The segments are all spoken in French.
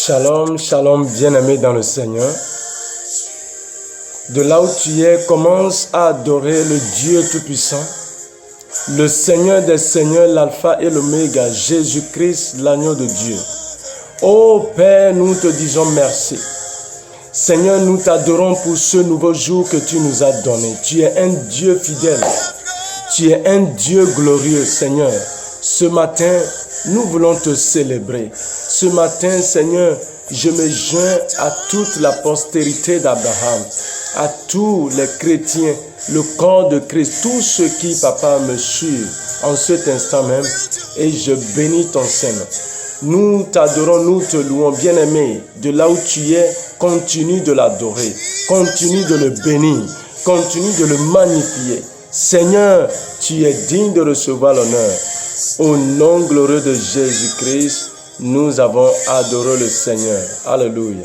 Shalom, shalom, bien-aimé dans le Seigneur. De là où tu es, commence à adorer le Dieu Tout-Puissant, le Seigneur des Seigneurs, l'Alpha et l'Oméga, Jésus-Christ, l'agneau de Dieu. Ô Père, nous te disons merci. Seigneur, nous t'adorons pour ce nouveau jour que tu nous as donné. Tu es un Dieu fidèle. Tu es un Dieu glorieux, Seigneur. Ce matin, nous voulons te célébrer. Ce matin, Seigneur, je me joins à toute la postérité d'Abraham, à tous les chrétiens, le corps de Christ, tous ceux qui, Papa, me suivent en cet instant même, et je bénis ton Seigneur. Nous t'adorons, nous te louons, bien-aimé. De là où tu es, continue de l'adorer, continue de le bénir, continue de le magnifier. Seigneur, tu es digne de recevoir l'honneur. Au nom glorieux de Jésus-Christ, nous avons adoré le Seigneur. Alléluia.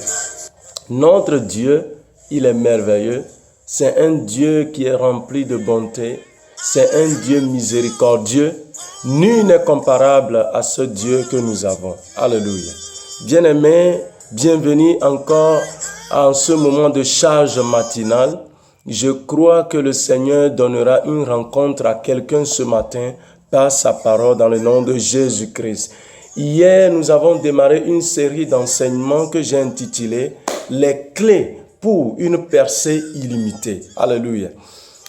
Notre Dieu, il est merveilleux. C'est un Dieu qui est rempli de bonté. C'est un Dieu miséricordieux. Nul n'est comparable à ce Dieu que nous avons. Alléluia. Bien-aimés, bienvenue encore en ce moment de charge matinale. Je crois que le Seigneur donnera une rencontre à quelqu'un ce matin par sa parole dans le nom de Jésus-Christ. Hier, nous avons démarré une série d'enseignements que j'ai intitulé « Les clés pour une percée illimitée ». Alléluia.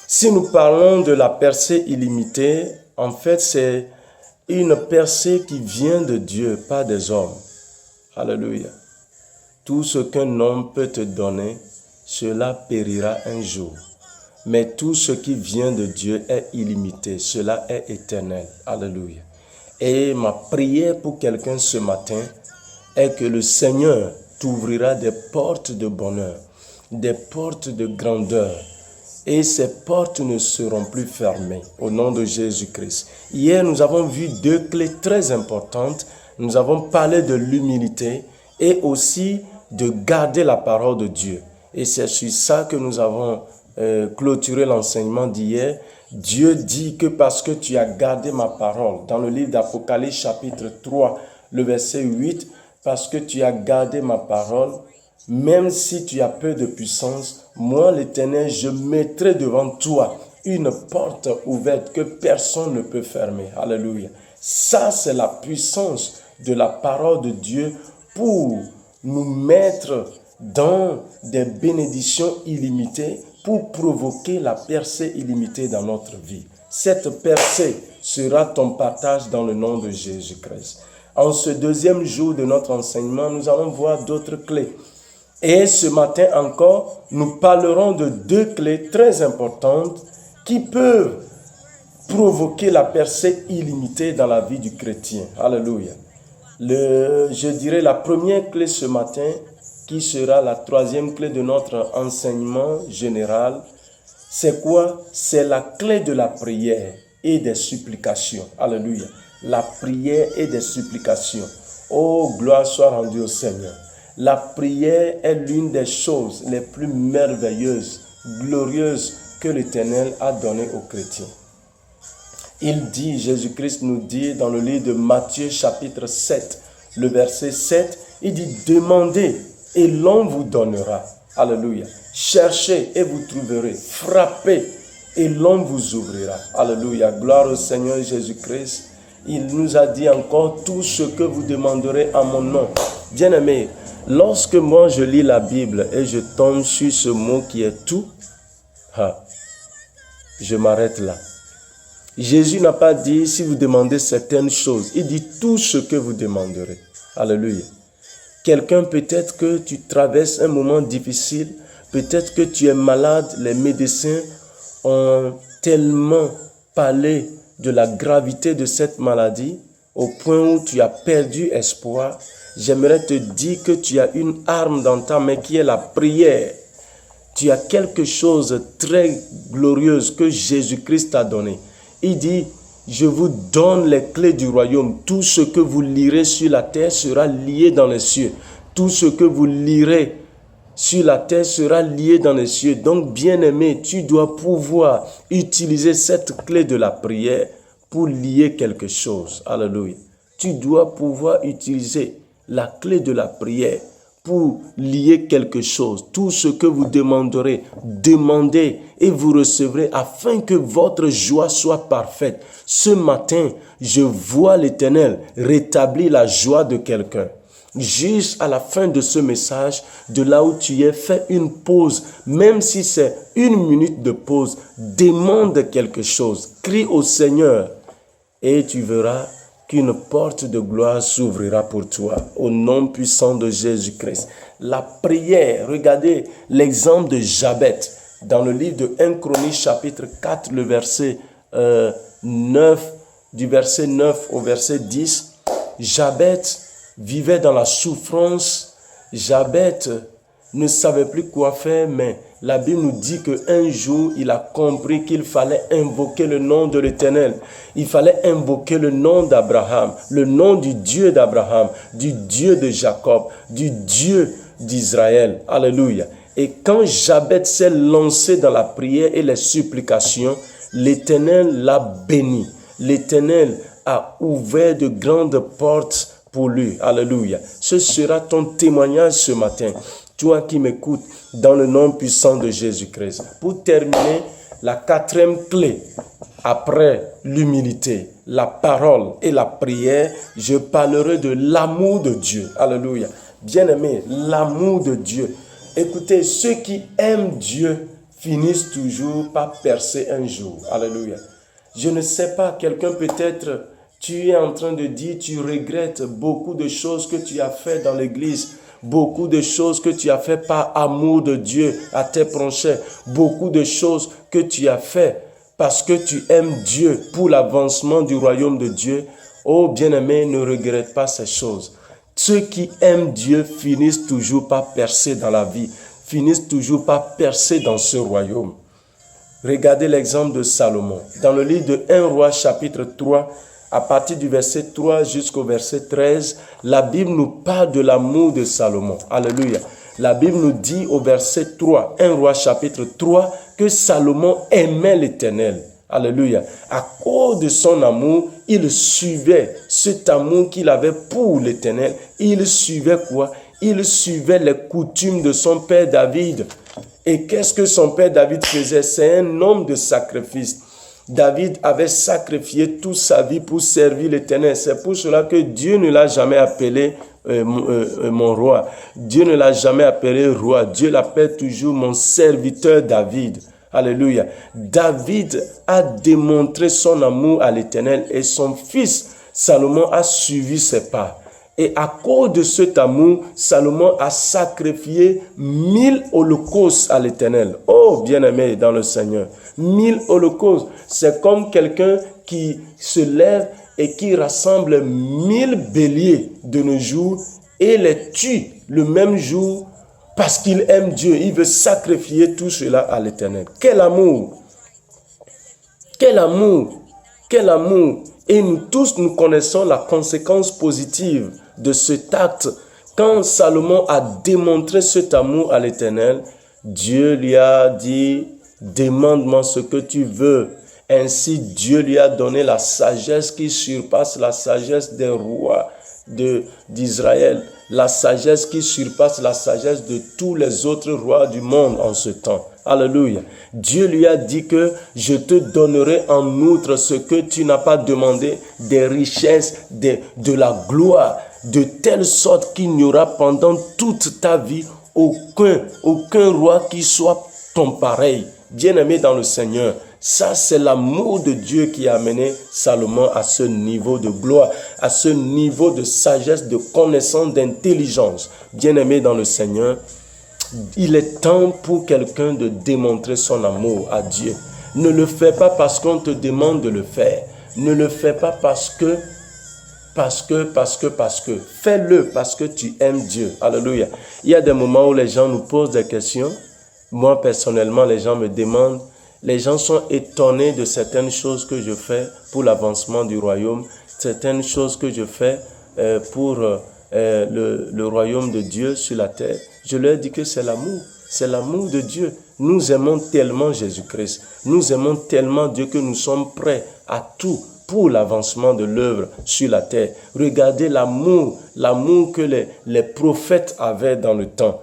Si nous parlons de la percée illimitée, en fait, c'est une percée qui vient de Dieu, pas des hommes. Alléluia. Tout ce qu'un homme peut te donner, cela périra un jour. Mais tout ce qui vient de Dieu est illimité. Cela est éternel. Alléluia. Et ma prière pour quelqu'un ce matin est que le Seigneur t'ouvrira des portes de bonheur, des portes de grandeur. Et ces portes ne seront plus fermées au nom de Jésus-Christ. Hier, nous avons vu deux clés très importantes. Nous avons parlé de l'humilité et aussi de garder la parole de Dieu. Et c'est sur ça que nous avons clôturé l'enseignement d'hier. Dieu dit que parce que tu as gardé ma parole, dans le livre d'Apocalypse chapitre 3, le verset 8, parce que tu as gardé ma parole, même si tu as peu de puissance, moi l'Éternel, je mettrai devant toi une porte ouverte que personne ne peut fermer. Alléluia. Ça, c'est la puissance de la parole de Dieu pour nous mettre dans des bénédictions illimitées, pour provoquer la percée illimitée dans notre vie. Cette percée sera ton partage dans le nom de Jésus-Christ. En ce deuxième jour de notre enseignement, nous allons voir d'autres clés. Et ce matin encore, nous parlerons de deux clés très importantes qui peuvent provoquer la percée illimitée dans la vie du chrétien. Alléluia. Je dirais la première clé ce matin, qui sera la troisième clé de notre enseignement général, c'est quoi? C'est la clé de la prière et des supplications. Alléluia. La prière et des supplications. Oh, gloire soit rendue au Seigneur. La prière est l'une des choses les plus merveilleuses, glorieuses que l'Éternel a données aux chrétiens. Il dit, Jésus-Christ nous dit dans le livre de Matthieu chapitre 7, le verset 7, il dit « Demandez et l'on vous donnera. » Alléluia. « Cherchez et vous trouverez. Frappez et l'on vous ouvrira. » Alléluia. Gloire au Seigneur Jésus-Christ. Il nous a dit encore « Tout ce que vous demanderez en mon nom. » Bien-aimés, lorsque moi je lis la Bible et je tombe sur ce mot qui est tout, je m'arrête là. Jésus n'a pas dit si vous demandez certaines choses. Il dit tout ce que vous demanderez. Alléluia. Quelqu'un, peut-être que tu traverses un moment difficile, peut-être que tu es malade, les médecins ont tellement parlé de la gravité de cette maladie, au point où tu as perdu espoir. J'aimerais te dire que tu as une arme dans ta main qui est la prière. Tu as quelque chose de très glorieux que Jésus-Christ t'a donné. Il dit, je vous donne les clés du royaume. Tout ce que vous lirez sur la terre sera lié dans les cieux. Tout ce que vous lirez sur la terre sera lié dans les cieux. Donc, bien-aimé, tu dois pouvoir utiliser cette clé de la prière pour lier quelque chose. Alléluia. Tu dois pouvoir utiliser la clé de la prière pour lier quelque chose. Tout ce que vous demanderez, demandez et vous recevrez afin que votre joie soit parfaite. Ce matin, je vois l'Éternel rétablir la joie de quelqu'un. Juste à la fin de ce message, de là où tu es, fais une pause, même si c'est 1 minute de pause, demande quelque chose, crie au Seigneur et tu verras qu'une porte de gloire s'ouvrira pour toi, au nom puissant de Jésus-Christ. La prière, regardez l'exemple de Jabet, dans le livre de 1 Chronique chapitre 4, le verset 9, du verset 9 au verset 10, Jabet vivait dans la souffrance, Jabet ne savait plus quoi faire, mais la Bible nous dit qu'un jour, il a compris qu'il fallait invoquer le nom de l'Éternel. Il fallait invoquer le nom d'Abraham, le nom du Dieu d'Abraham, du Dieu de Jacob, du Dieu d'Israël. Alléluia. Et quand Jabet s'est lancé dans la prière et les supplications, l'Éternel l'a béni. L'Éternel a ouvert de grandes portes pour lui. Alléluia. Ce sera ton témoignage ce matin. Toi qui m'écoutes, dans le nom puissant de Jésus-Christ. Pour terminer, la 4e clé, après l'humilité, la parole et la prière, je parlerai de l'amour de Dieu. Alléluia. Bien-aimé, l'amour de Dieu. Écoutez, ceux qui aiment Dieu finissent toujours par percer un jour. Alléluia. Je ne sais pas, quelqu'un peut-être, tu es en train de dire, tu regrettes beaucoup de choses que tu as fait dans l'église. Beaucoup de choses que tu as fait par amour de Dieu à tes prochains. Beaucoup de choses que tu as fait parce que tu aimes Dieu pour l'avancement du royaume de Dieu. Oh bien-aimé, ne regrette pas ces choses. Ceux qui aiment Dieu finissent toujours par percer dans la vie, finissent toujours par percer dans ce royaume. Regardez l'exemple de Salomon. Dans le livre de 1 Roi chapitre 3, à partir du verset 3 jusqu'au verset 13, la Bible nous parle de l'amour de Salomon. Alléluia. La Bible nous dit au verset 3, 1 Roi chapitre 3, que Salomon aimait l'Éternel. Alléluia. À cause de son amour, il suivait cet amour qu'il avait pour l'Éternel. Il suivait quoi? Il suivait les coutumes de son père David. Et qu'est-ce que son père David faisait? C'est un homme de sacrifice. David avait sacrifié toute sa vie pour servir l'Éternel. C'est pour cela que Dieu ne l'a jamais appelé mon roi. Dieu ne l'a jamais appelé roi. Dieu l'appelle toujours mon serviteur David. Alléluia. David a démontré son amour à l'Éternel et son fils Salomon a suivi ses pas. Et à cause de cet amour, Salomon a sacrifié 1000 holocaustes à l'Éternel. Oh, bien-aimé dans le Seigneur. 1000 holocaustes. C'est comme quelqu'un qui se lève et qui rassemble 1000 béliers de nos jours et les tue le même jour parce qu'il aime Dieu. Il veut sacrifier tout cela à l'Éternel. Quel amour! Quel amour! Quel amour! Et nous tous, nous connaissons la conséquence positive de cet acte. Quand Salomon a démontré cet amour à l'Éternel, Dieu lui a dit, demande-moi ce que tu veux. Ainsi, Dieu lui a donné la sagesse qui surpasse la sagesse des rois d'Israël. La sagesse qui surpasse la sagesse de tous les autres rois du monde en ce temps. Alléluia. Dieu lui a dit que je te donnerai en outre ce que tu n'as pas demandé, des richesses, de la gloire, de telle sorte qu'il n'y aura pendant toute ta vie aucun roi qui soit ton pareil. Bien-aimé dans le Seigneur, ça c'est l'amour de Dieu qui a amené Salomon à ce niveau de gloire, à ce niveau de sagesse, de connaissance, d'intelligence. Bien-aimé dans le Seigneur, il est temps pour quelqu'un de démontrer son amour à Dieu. Ne le fais pas parce qu'on te demande de le faire. Ne le fais pas parce que. Fais-le parce que tu aimes Dieu. Alléluia. Il y a des moments où les gens nous posent des questions. Moi, personnellement, les gens me demandent. Les gens sont étonnés de certaines choses que je fais pour l'avancement du royaume. Certaines choses que je fais pour le royaume de Dieu sur la terre. Je leur dis que c'est l'amour. C'est l'amour de Dieu. Nous aimons tellement Jésus-Christ. Nous aimons tellement Dieu que nous sommes prêts à tout pour l'avancement de l'œuvre sur la terre. Regardez l'amour que les prophètes avaient dans le temps.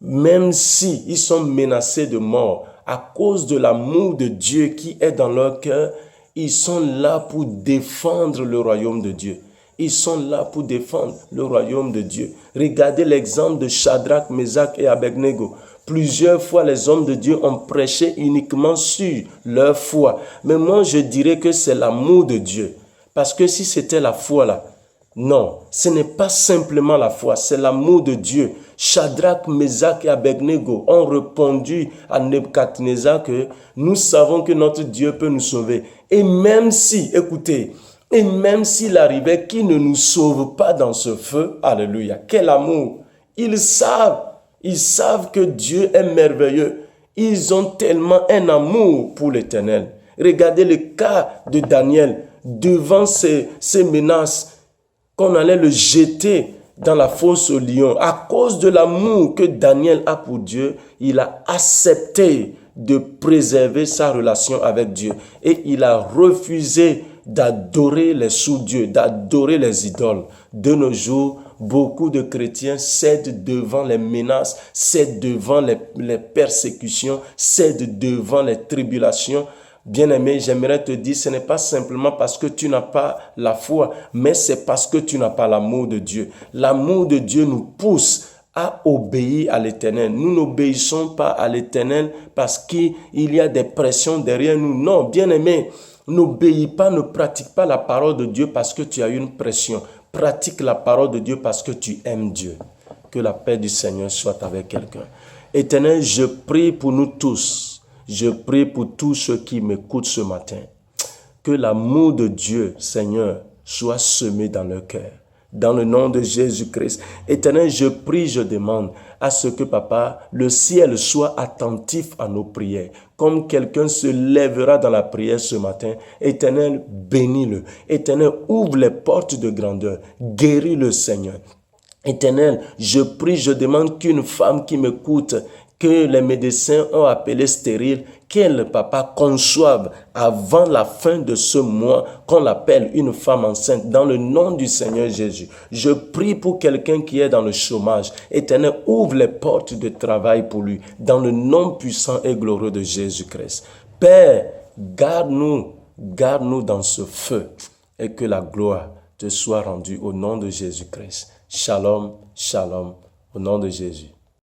Même si ils sont menacés de mort, à cause de l'amour de Dieu qui est dans leur cœur, ils sont là pour défendre le royaume de Dieu. Ils sont là pour défendre le royaume de Dieu. Regardez l'exemple de Shadrach, Meshach et Abednego. Plusieurs fois, les hommes de Dieu ont prêché uniquement sur leur foi. Mais moi, je dirais que c'est l'amour de Dieu. Parce que si c'était la foi là, non, ce n'est pas simplement la foi, c'est l'amour de Dieu. Shadrach, Meshach et Abednego ont répondu à Nebuchadnezzar que nous savons que notre Dieu peut nous sauver. Et même si, écoutez, et même s'il arrivait qu'il ne nous sauve pas dans ce feu, alléluia, quel amour! Ils savent que Dieu est merveilleux. Ils ont tellement un amour pour l'Éternel. Regardez le cas de Daniel devant ces menaces qu'on allait le jeter dans la fosse au lion. À cause de l'amour que Daniel a pour Dieu, il a accepté de préserver sa relation avec Dieu. Et il a refusé d'adorer les sous-dieux, d'adorer les idoles. De nos jours, beaucoup de chrétiens cèdent devant les menaces, cèdent devant les persécutions, cèdent devant les tribulations. Bien-aimé, j'aimerais te dire, ce n'est pas simplement parce que tu n'as pas la foi, mais c'est parce que tu n'as pas l'amour de Dieu. L'amour de Dieu nous pousse à obéir à l'Éternel. Nous n'obéissons pas à l'Éternel parce qu'il y a des pressions derrière nous. Non, bien-aimé, n'obéis pas, ne pratique pas la parole de Dieu parce que tu as une pression. Pratique la parole de Dieu parce que tu aimes Dieu. Que la paix du Seigneur soit avec quelqu'un. Éternel, je prie pour nous tous. Je prie pour tous ceux qui m'écoutent ce matin. Que l'amour de Dieu, Seigneur, soit semé dans leur cœur. Dans le nom de Jésus-Christ. Éternel, je prie, je demande à ce que, Papa, le ciel soit attentif à nos prières. Comme quelqu'un se lèvera dans la prière ce matin, Éternel, bénis-le. Éternel, ouvre les portes de grandeur. Guéris-le, Seigneur. Éternel, je prie, je demande qu'une femme qui m'écoute, que les médecins ont appelé stérile, qu'elle, Papa, conçoive avant la fin de ce mois, qu'on l'appelle une femme enceinte, dans le nom du Seigneur Jésus. Je prie pour quelqu'un qui est dans le chômage. Éternel, ouvre les portes de travail pour lui, dans le nom puissant et glorieux de Jésus-Christ. Père, garde-nous dans ce feu, et que la gloire te soit rendue au nom de Jésus-Christ. Shalom, shalom, au nom de Jésus.